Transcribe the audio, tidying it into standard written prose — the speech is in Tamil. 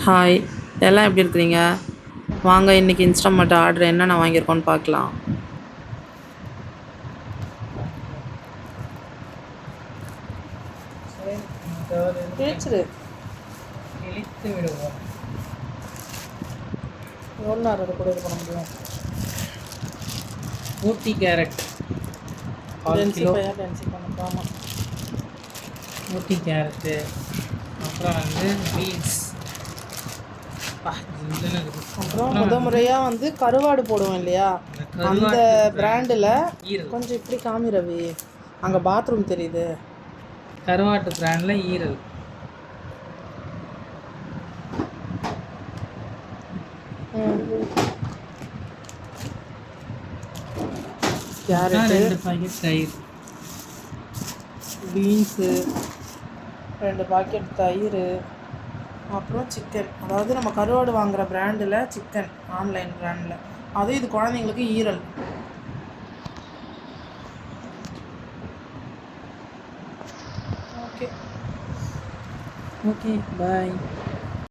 ஹாய், எல்லாம் எப்படி இருக்கிறீங்க? வாங்க இன்னைக்கு இன்ஸ்டாமார்ட் ஆர்டர் என்னென்ன வாங்கியிருக்கோன்னு பார்க்கலாம். கிழிச்சிரு. கிழித்து விடுவோம். எவ்வளோ நேரம் அதை கூட இது பண்ண முடியும்? ஊட்டி கேரட் டென்சி பண்ண ஊட்டி கேரட்டு, அப்புறம் வந்து பீன்ஸ், அப்புறம் முறையாக வந்து கருவாடு போடுவோம் இல்லையா, அந்த பிராண்டில் கொஞ்சம் இப்படி காமி ரவி, அங்கே பாத்ரூம் தெரியுது. கருவாட்டு பிராண்டில் ஈரல், கேரட்டு, 2 பாக்கெட் தயிர், பீன்ஸு 2 பாக்கெட் தயிர், அப்புறம் சிக்கன். அதாவது நம்ம கருவாடு வாங்குகிற பிராண்டில் சிக்கன், ஆன்லைன் பிராண்டில். அதுவும் இது குழந்தைங்களுக்கு ஈரல். Okay okay bye.